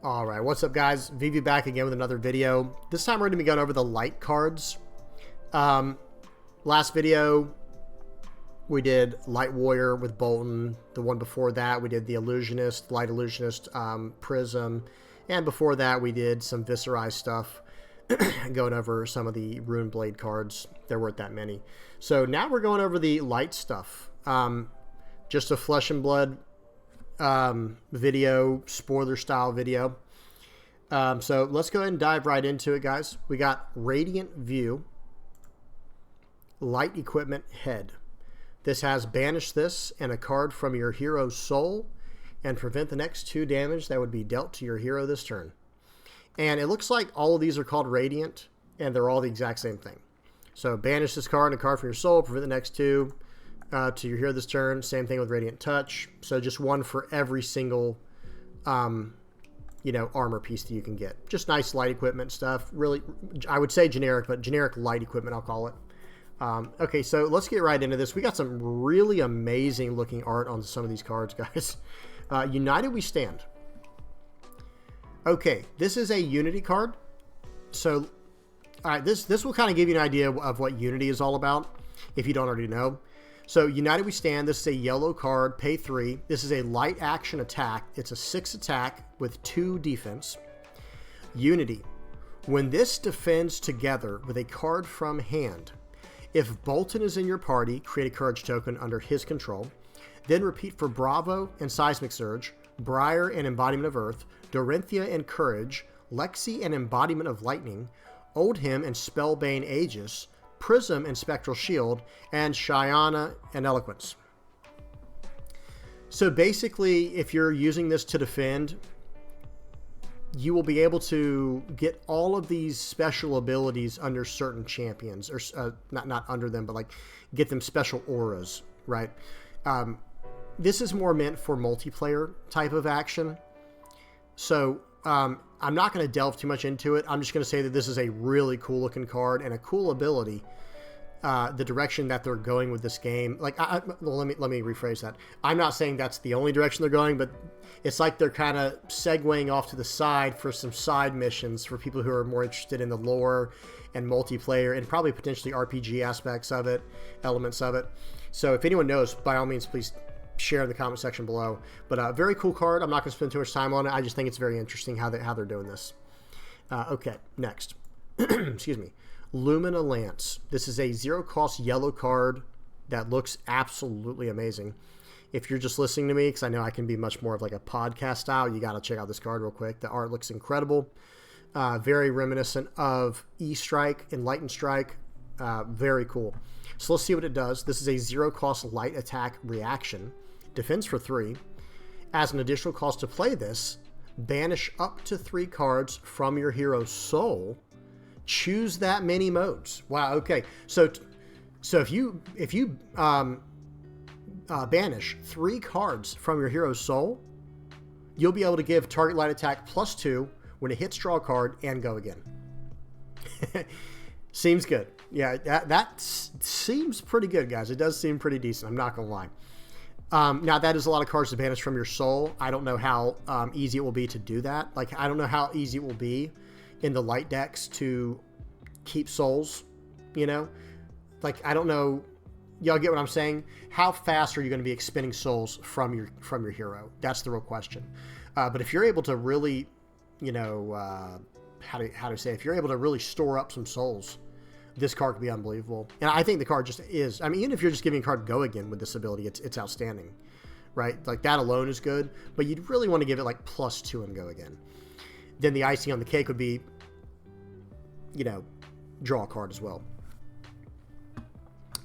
All right, what's up, guys? VV back again with another video. This time we're going to be going over the light cards. Last video we did Light Warrior with Bolton. The one before that we did the Illusionist, Light Illusionist, Prism, and before that we did some Viscerize stuff, going over some of the Rune Blade cards. There weren't that many. So now we're going over the light stuff. Just a Flesh and Blood video, spoiler style video. So let's go ahead and dive right into it, guys. We got Radiant View, Light Equipment Head. This has banish this and a card from your hero's soul and prevent the next 2 damage that would be dealt to your hero this turn. And it looks like all of these are called Radiant, and they're all the exact same thing. So banish this card and a card from your soul, prevent the next 2 to your hero this turn. Same thing with Radiant Touch. So just one for every single, armor piece that you can get. Just nice light equipment stuff. Really, I would say generic, but generic light equipment, I'll call it. Okay, so let's get right into this. We got some really amazing looking art on some of these cards, guys. United We Stand. Okay, this is a Unity card. So, all right, this will kind of give you an idea of what Unity is all about, if you don't already know. So, United We Stand, this is a yellow card, pay 3. This is a light action attack. It's a 6 attack with 2 defense. Unity. When this defends together with a card from hand, if Bolton is in your party, create a courage token under his control. Then repeat for Bravo and Seismic Surge, Briar and Embodiment of Earth, Dorinthia and Courage, Lexi and Embodiment of Lightning, Oldhim and Spellbane Aegis, Prism and Spectral Shield, and Shyana and Eloquence. So basically, if you're using this to defend, you will be able to get all of these special abilities under certain champions, or not under them, but like get them special auras, right? This is more meant for multiplayer type of action. So I'm not going to delve too much into it. I'm just going to say that this is a really cool looking card and a cool ability. The direction that they're going with this game, like, well, let me rephrase that. I'm not saying that's the only direction they're going, but it's like they're kind of segueing off to the side for some side missions for people who are more interested in the lore and multiplayer and probably potentially RPG aspects of it, elements of it. So if anyone knows, by all means, please share in the comment section below. But very cool card. I'm not going to spend too much time on it. I just think it's very interesting how they're doing this. Okay, next. Excuse me. Lumina Lance. This is a 0-cost yellow card that looks absolutely amazing. If you're just listening to me, because I know I can be much more of like a podcast style, you got to check out this card real quick. The art looks incredible. Very reminiscent of E-Strike and Light and Strike. Very cool. So let's see what it does. This is a 0-cost light attack reaction. Defense for 3. As an additional cost to play this, banish up to 3 cards from your hero's soul. Choose that many modes. Wow. Okay. So if you banish 3 cards from your hero's soul, you'll be able to give target light attack +2 when it hits draw a card and go again. Seems good. Yeah, that seems pretty good, guys. It does seem pretty decent. I'm not gonna lie. Now that is a lot of cards to banish from your soul. I don't know how easy it will be to do that. Like, I don't know how easy it will be in the light decks to keep souls, like, I don't know. Y'all get what I'm saying? How fast are you going to be expending souls from your hero? That's the real question. But if you're able to really, how to say, if you're able to really store up some souls, this card could be unbelievable. And I think the card just is. I mean, even if you're just giving a card go again with this ability, it's outstanding, right? Like, that alone is good, but you'd really want to give it like +2 and go again. Then the icing on the cake would be, draw a card as well.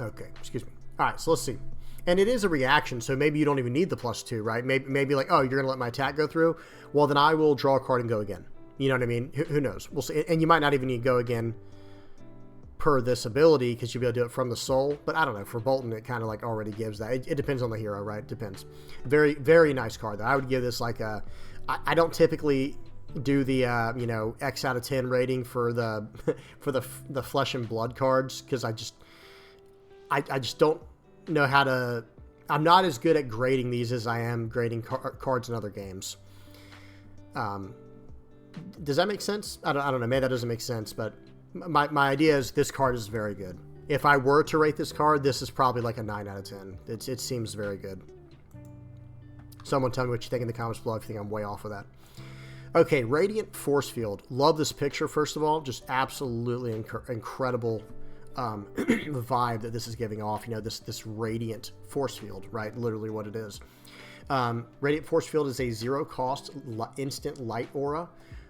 Okay, excuse me. All right, so let's see. And it is a reaction, so maybe you don't even need the +2, right? Maybe like, oh, you're going to let my attack go through? Well, then I will draw a card and go again. You know what I mean? Who knows? We'll see. And you might not even need to go again per this ability because you'll be able to do it from the soul. But I don't know. For Bolton, it kind of like already gives that. It depends on the hero, right? It depends. Very, very nice card, though. I would give this like a... I don't typically do the X out of 10 rating for the the Flesh and Blood cards because I just don't know how to. I'm not as good at grading these as I am grading cards in other games. Does that make sense? I don't know. Maybe that doesn't make sense, but my idea is this card is very good. If I were to rate this card, this is probably like a 9 out of 10. It seems very good. Someone tell me what you think in the comments below if you think I'm way off with that. Okay, Radiant Force Field. Love this picture, first of all. Just absolutely incredible vibe that this is giving off. You know, this Radiant Force Field, right? Literally what it is. Radiant Force Field is a zero-cost instant light aura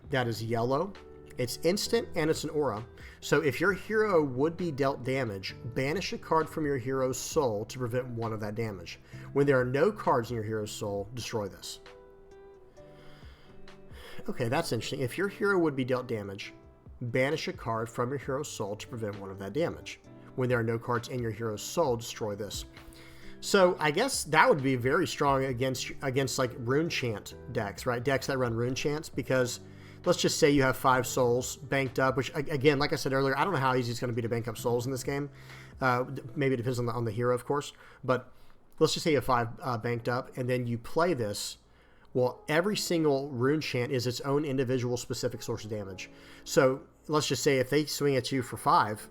that is yellow. It's instant and it's an aura. So if your hero would be dealt damage, banish a card from your hero's soul to prevent one of that damage. When there are no cards in your hero's soul, destroy this. Okay, that's interesting. If your hero would be dealt damage, banish a card from your hero's soul to prevent one of that damage. When there are no cards in your hero's soul, destroy this. So I guess that would be very strong against like rune chant decks, right? Decks that run rune chants, because let's just say you have 5 souls banked up, which again, like I said earlier, I don't know how easy it's going to be to bank up souls in this game. Maybe it depends on the hero, of course, but let's just say you have 5 banked up, and then you play this. Well, every single rune chant is its own individual specific source of damage. So let's just say if they swing at you for 5,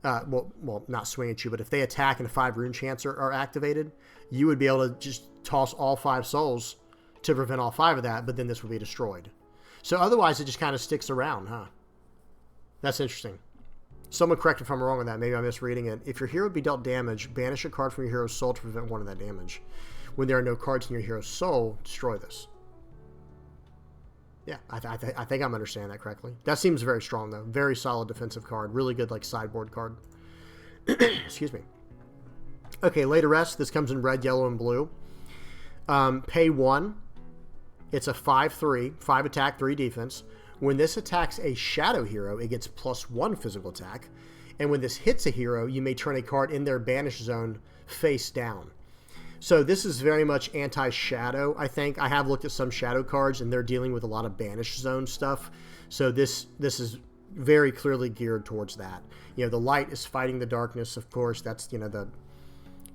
well, not swing at you, but if they attack and 5 rune chants are activated, you would be able to just toss all 5 souls to prevent all 5 of that, but then this would be destroyed. So otherwise, it just kind of sticks around, huh? That's interesting. Someone correct if I'm wrong on that. Maybe I'm misreading it. If your hero would be dealt damage, banish a card from your hero's soul to prevent one of that damage. When there are no cards in your hero's soul, destroy this. Yeah, I think I'm understanding that correctly. That seems very strong, though. Very solid defensive card. Really good, like, sideboard card. Excuse me. Okay, Lay to Rest. This comes in red, yellow, and blue. Pay 1. It's a 5/3, 5 attack, 3 defense. When this attacks a shadow hero, it gets +1 physical attack. And when this hits a hero, you may turn a card in their banish zone face down. So this is very much anti-shadow, I think. I have looked at some shadow cards, and they're dealing with a lot of banish zone stuff. So this is very clearly geared towards that. You know, the light is fighting the darkness, of course. That's, you know, the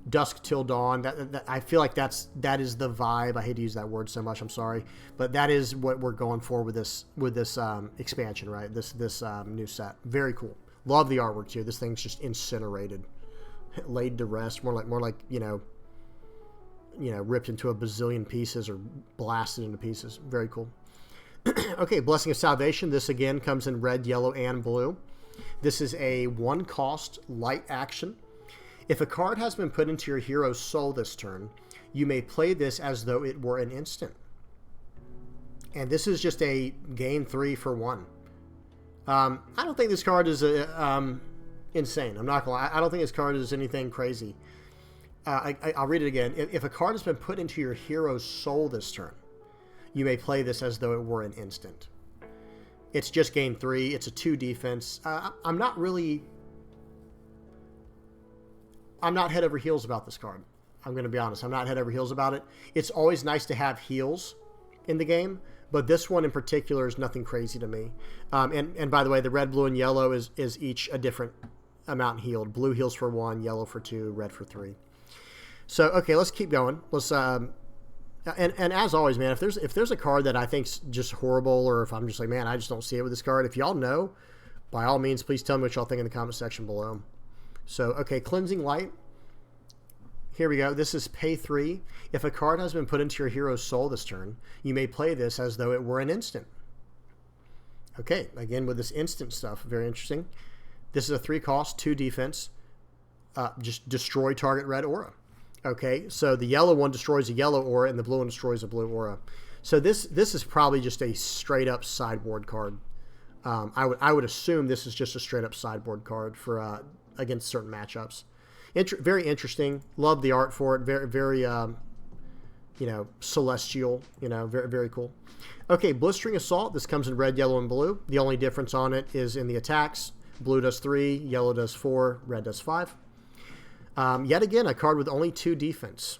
dusk till dawn. That I feel like that is the vibe. I hate to use that word so much. I'm sorry, but that is what we're going for with this expansion, right? This new set. Very cool. Love the artwork too. This thing's just incinerated, laid to rest. More like you know, ripped into a bazillion pieces or blasted into pieces. Very cool. Okay, Blessing of Salvation. This again comes in red, yellow, and blue. This is a 1-cost light action. If a card has been put into your hero's soul this turn, you may play this as though it were an instant. And this is just a gain 3 for 1. I don't think this card is insane. I'm not gonna lie. I don't think this card is anything crazy. I'll read it again. If a card has been put into your hero's soul this turn, you may play this as though it were an instant. It's just gain 3. It's a 2 defense. I'm not head over heels about this card. I'm going to be honest. I'm not head over heels about it. It's always nice to have heals in the game, but this one in particular is nothing crazy to me. And by the way, the red, blue, and yellow is each a different amount healed. Blue heals for 1, yellow for 2, red for 3. So, okay, let's keep going. Let's and as always, man, if there's a card that I think's just horrible, or if I'm just like, man, I just don't see it with this card, if y'all know, by all means, please tell me what y'all think in the comment section below. So, okay, Cleansing Light. Here we go. This is pay 3. If a card has been put into your hero's soul this turn, you may play this as though it were an instant. Okay, again with this instant stuff, very interesting. This is a 3-cost, 2 defense. Just destroy target red aura. Okay, so the yellow one destroys a yellow aura, and the blue one destroys a blue aura. So this is probably just a straight-up sideboard card. I would assume this is just a straight-up sideboard card for against certain matchups. Very interesting. Love the art for it. Very, very, celestial. Very, very cool. Okay, Blistering Assault. This comes in red, yellow, and blue. The only difference on it is in the attacks. Blue does 3, yellow does 4, red does 5. Yet again, a card with only 2 defense.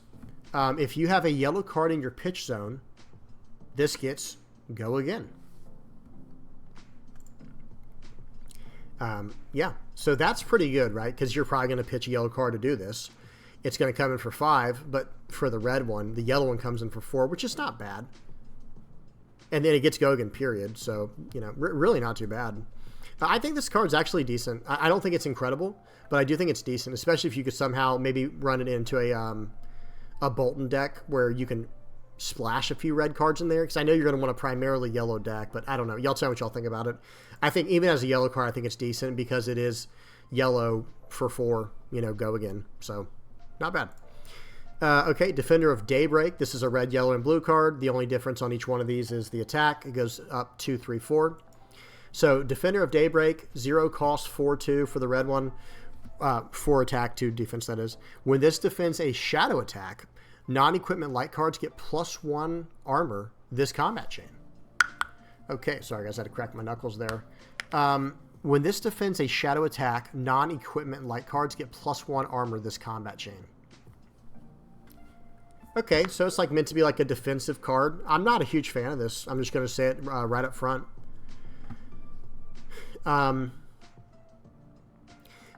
If you have a yellow card in your pitch zone, this gets Go Again. Yeah, so that's pretty good, right? Because you're probably going to pitch a yellow card to do this. It's going to come in for 5, but for the red one, the yellow one comes in for 4, which is not bad. And then it gets go again, period. So, really not too bad. I think this card's actually decent. I don't think it's incredible, but I do think it's decent, especially if you could somehow maybe run it into a Bolton deck where you can splash a few red cards in there, because I know you're going to want a primarily yellow deck, but I don't know. Y'all tell me what y'all think about it. I think even as a yellow card, I think it's decent because it is yellow for 4, go again. So, not bad. Okay, Defender of Daybreak. This is a red, yellow, and blue card. The only difference on each one of these is the attack. It goes up 2, 3, 4. So, Defender of Daybreak, 0 cost, 4/2 for the red one. 4 attack, 2 defense, that is. When this defends a shadow attack, non-equipment light cards get +1 armor this combat chain. Okay, sorry guys, I had to crack my knuckles there. When this defends a shadow attack, non-equipment light cards get +1 armor this combat chain. Okay, so it's meant to be a defensive card. I'm not a huge fan of this. I'm just going to say it right up front.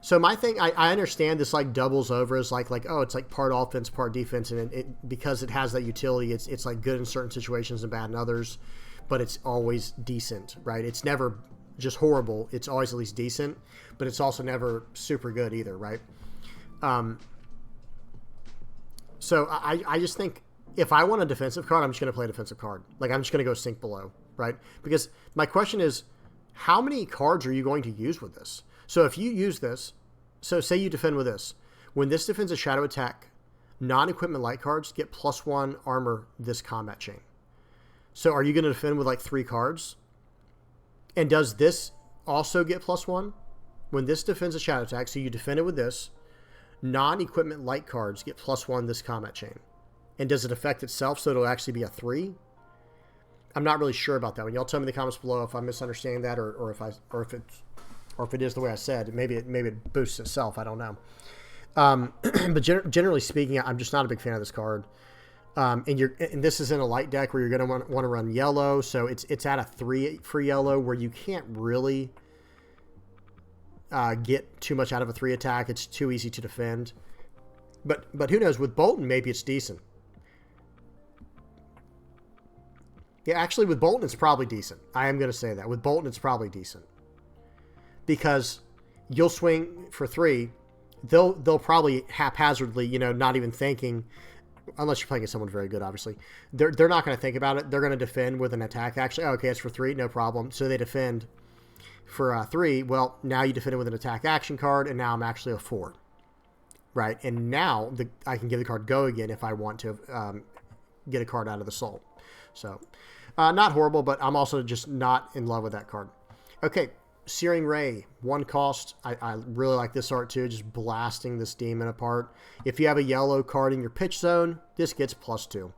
So my thing, I understand this doubles over as oh, it's part offense, part defense, and because it has that utility, it's good in certain situations and bad in others, but it's always decent, right? It's never just horrible. It's always at least decent, but it's also never super good either, right? So I just think if I want a defensive card, I'm just going to play a defensive card. I'm just going to go sink below, right? Because my question is, how many cards are you going to use with this? So if you use this, so say you defend with this. When this defends a shadow attack, non-equipment light cards get +1 armor this combat chain. So are you going to defend with 3 cards? And does this also get +1? When this defends a shadow attack, so you defend it with this, non-equipment light cards get +1 this combat chain. And does it affect itself so it'll actually be a 3? I'm not really sure about that one. Y'all tell me in the comments below if I'm misunderstanding that or if it is the way I said. Maybe it boosts itself. I don't know. But generally speaking, I'm just not a big fan of this card. And this is in a light deck where you're going to want to run yellow, so it's at a 3 for yellow where you can't really get too much out of a 3 attack. It's too easy to defend. But who knows? With Bolton, maybe it's decent. Yeah, actually, with Bolton, it's probably decent. I am going to say that. With Bolton, it's probably decent. Because you'll swing for 3. They'll probably haphazardly, not even thinking, unless you're playing against someone very good, obviously. They're not going to think about it. They're going to defend with an attack. Actually, okay, it's for 3, no problem. So they defend for 3. Well, now you defend it with an attack action card, and now I'm actually a 4. Right? And now I can give the card go again if I want to get a card out of the soul. So, not horrible, but I'm also just not in love with that card. Okay, Searing Ray, 1 cost. I really like this art too, just blasting this demon apart. If you have a yellow card in your pitch zone, this gets +2.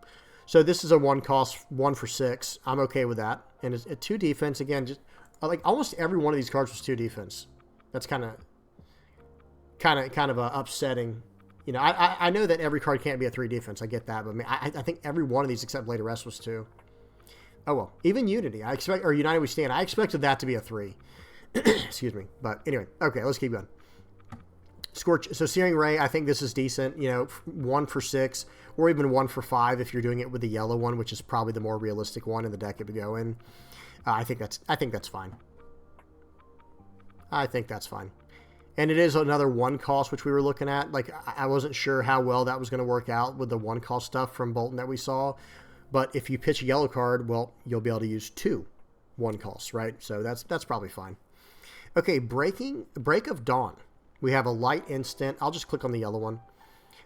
So this is a 1 cost, 1 for 6. I'm okay with that. And it's a 2 defense. Again, just almost every one of these cards was 2 defense. That's kind of upsetting. I know that every card can't be a 3 defense. I get that, but I think every one of these except Blade of Rest was 2. Oh well, even Unity, United We Stand, I expected that to be a 3. Excuse me, but anyway, okay, let's keep going. Scorch. So Searing Ray, I think this is decent. 1 for 6, or even 1 for 5 if you're doing it with the yellow one, which is probably the more realistic one in the deck it would go in. I think that's fine. I think that's fine. And it is another 1 cost, which we were looking at. I wasn't sure how well that was going to work out with the 1 cost stuff from Bolton that we saw. But if you pitch a yellow card, well, you'll be able to use 2 1 costs, right? So that's probably fine. Okay, Break of Dawn. We have a light instant. I'll just click on the yellow one.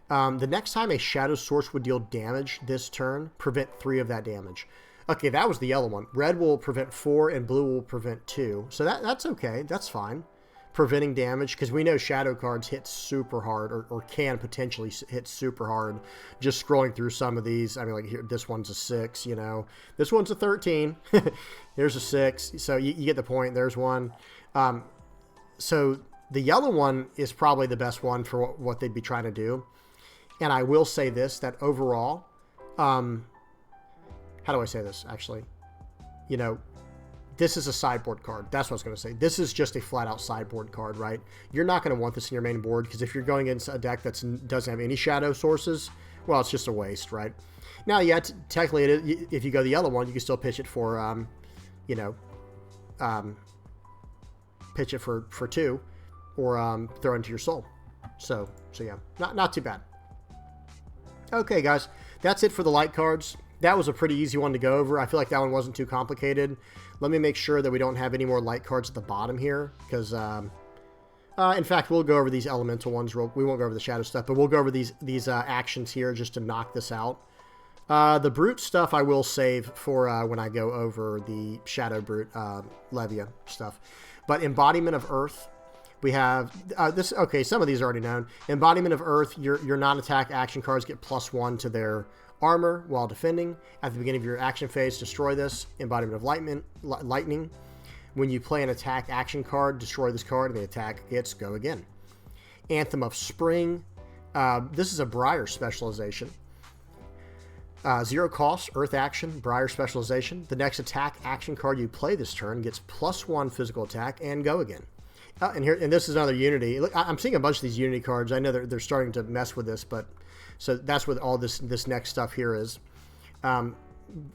The next time a shadow source would deal damage this turn, prevent 3 of that damage. Okay, that was the yellow one. Red will prevent 4 and blue will prevent 2. So that's okay. That's fine. Preventing damage, because we know shadow cards hit super hard or can potentially hit super hard. Just scrolling through some of these, here, this one's a 6, this one's a 13. Here's a 6, so you get the point. There's one. So the yellow one is probably the best one for what they'd be trying to do. And I will say this, that overall, how do I say this actually? This is a sideboard card. That's what I was going to say. This is just a flat-out sideboard card, right? You're not going to want this in your main board, because if you're going against a deck that doesn't have any shadow sources, Well, it's just a waste, right? Now, yeah, technically, if you go the yellow one, you can still pitch it for, you know, pitch it for 2, or throw into your soul. So yeah, not too bad. Okay, guys, that's it for the light cards. That was a pretty easy one to go over. I feel like that one wasn't too complicated. Let me make sure that we don't have any more light cards at the bottom here, because in fact, we'll go over these elemental ones. We won't go over the shadow stuff, but we'll go over these actions here just to knock this out. The brute stuff I will save for when I go over the shadow brute Levia stuff. But embodiment of earth, we have this. Okay, some of these are already known. Embodiment of earth, your non-attack action cards get +1 to their armor while defending. At the beginning of your action phase, destroy this. Embodiment of lightning. When you play an attack action card, destroy this card, and the attack hits, go again. Anthem of Spring. This is a Briar specialization. 0 cost, Earth action, Briar specialization. The next attack action card you play this turn gets +1 physical attack, and go again. And this is another Unity. Look, I'm seeing a bunch of these Unity cards. I know they're starting to mess with this, but so that's what all this next stuff here is.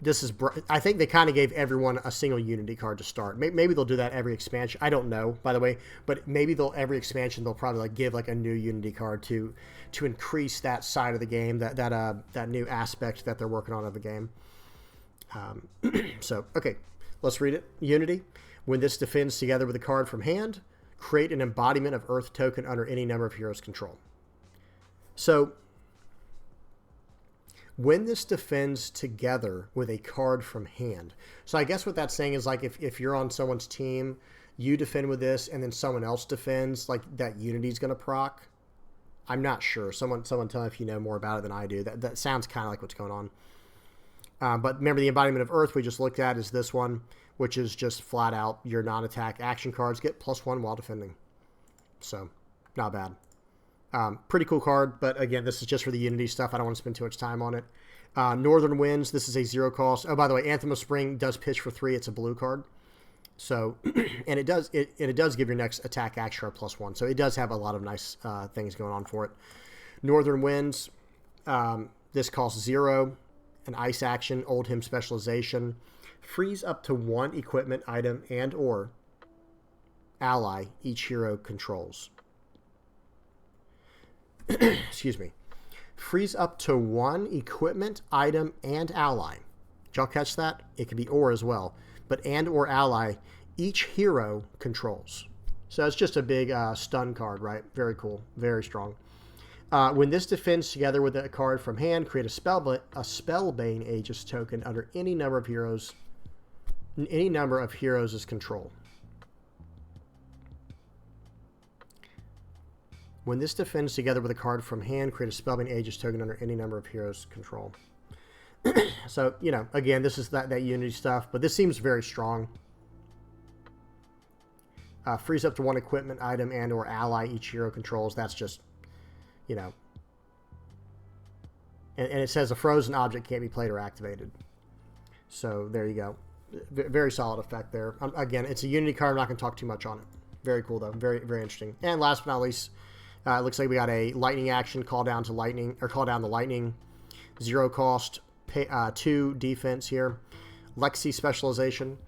This is, I think they kind of gave everyone a single Unity card to start. Maybe they'll do that every expansion. I don't know, by the way, but maybe every expansion they'll probably like give like a new Unity card to increase that side of the game, that new aspect that they're working on of the game. So okay, let's read it. Unity. When this defends together with a card from hand, create an embodiment of Earth token under any number of heroes' control. So when this defends together with a card from hand. So I guess what that's saying is like if you're on someone's team, you defend with this and then someone else defends, like that Unity's going to proc. I'm not sure. Someone tell me if you know more about it than I do. That sounds kind of like what's going on. But remember, the embodiment of Earth we just looked at is this one, which is just flat out your non-attack action cards get +1 while defending. So not bad. Pretty cool card, but again, this is just for the Unity stuff. I don't want to spend too much time on it. Northern Winds, this is a 0 cost. Oh, by the way, Anthem of Spring does pitch for 3. It's a blue card. So, and it does give your next attack action card +1. So it does have a lot of nice things going on for it. Northern Winds, this costs 0. An ice action, Old Hymn specialization. Freeze up to 1 equipment item and or ally each hero controls. Excuse me. Freeze up to 1 equipment, item, and ally. Did y'all catch that? It could be or as well. But and or ally, each hero controls. So it's just a big stun card, right? Very cool. Very strong. When this defends together with a card from hand, create a Spellbane Aegis token under any number of heroes. Any number of heroes is control. When this defends together with a card from hand, create a Spellbane Aegis token under any number of heroes' control. So, you know, again, this is that Unity stuff, but this seems very strong. Freeze up to 1 equipment item and or ally each hero controls. That's just, you know. And it says a frozen object can't be played or activated. So there you go. Very solid effect there. Again, it's a Unity card. I'm not going to talk too much on it. Very cool, though. Very, very interesting. And last but not least, it looks like we got a lightning action, call down the lightning, 0 cost, 2 defense here. Lexi specialization.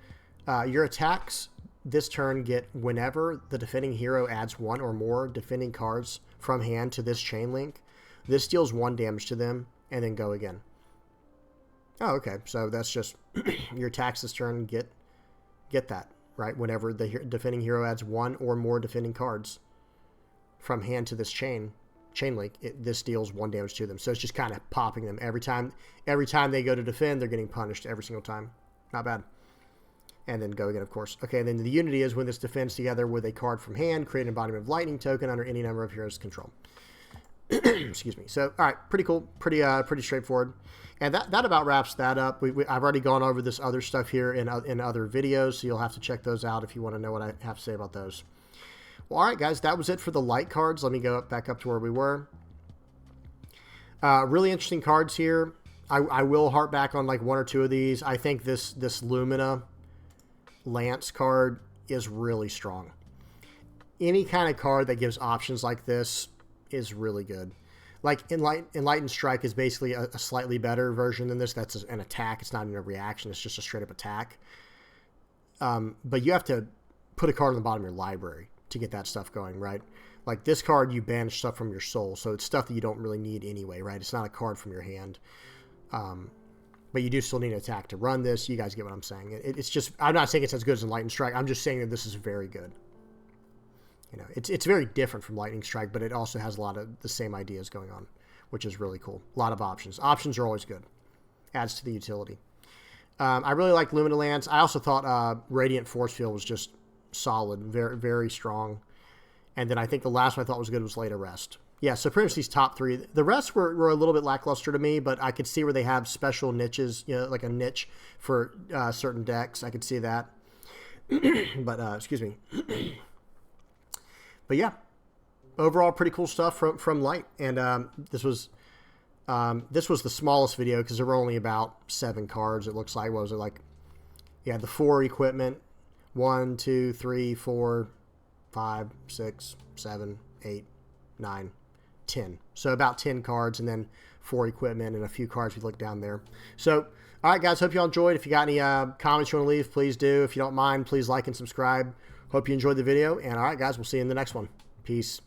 Your attacks this turn get whenever the defending hero adds 1 or more defending cards from hand to this chain link. This deals 1 damage to them, and then go again. Oh, okay. So that's just your attacks this turn get that, right? Whenever the defending hero adds 1 or more defending cards from hand to this chain link, this deals 1 damage to them. So it's just kind of popping them every time they go to defend. They're getting punished every single time. Not bad. And then go again, of course. Okay, and then the Unity is when this defends together with a card from hand, create an embodiment of lightning token under any number of heroes' control. Excuse me. So, all right, pretty cool, pretty straightforward. And that about wraps that up. I've already gone over this other stuff here in other videos, so you'll have to check those out if you want to know what I have to say about those. Well, all right, guys, that was it for the light cards. Let me go back up to where we were. Really interesting cards here. I will harp back on like 1 or 2 of these. I think this Lumina Lance card is really strong. Any kind of card that gives options like this is really good. Like Enlightened Strike is basically a slightly better version than this. That's an attack. It's not even a reaction. It's just a straight up attack. But you have to put a card on the bottom of your library to get that stuff going, right? Like this card, you banish stuff from your soul, so it's stuff that you don't really need anyway, right? It's not a card from your hand. But you do still need an attack to run this. You guys get what I'm saying. It's just, I'm not saying it's as good as Enlightened Strike. I'm just saying that this is very good. You know, it's very different from Lightning Strike, but it also has a lot of the same ideas going on, which is really cool. A lot of options. Options are always good. Adds to the utility. I really like Lumina Lance. I also thought Radiant Force Field was just solid, very, very strong. And then I think the last one I thought was good was Late Arrest. Yeah, so pretty much these top three. The rest were a little bit lackluster to me, but I could see where they have special niches, you know, like a niche for certain decks. I could see that. But, excuse me. But yeah, overall pretty cool stuff from Light. And this was the smallest video because there were only about 7 cards. It looks like. What was it like? Yeah, the 4 equipment. 1, 2, 3, 4, 5, 6, 7, 8, 9, 10. So about 10 cards, and then 4 equipment and a few cards we look down there. So, all right, guys, hope you all enjoyed. If you got any comments you want to leave, please do. If you don't mind, please like and subscribe. Hope you enjoyed the video. And all right, guys, we'll see you in the next one. Peace.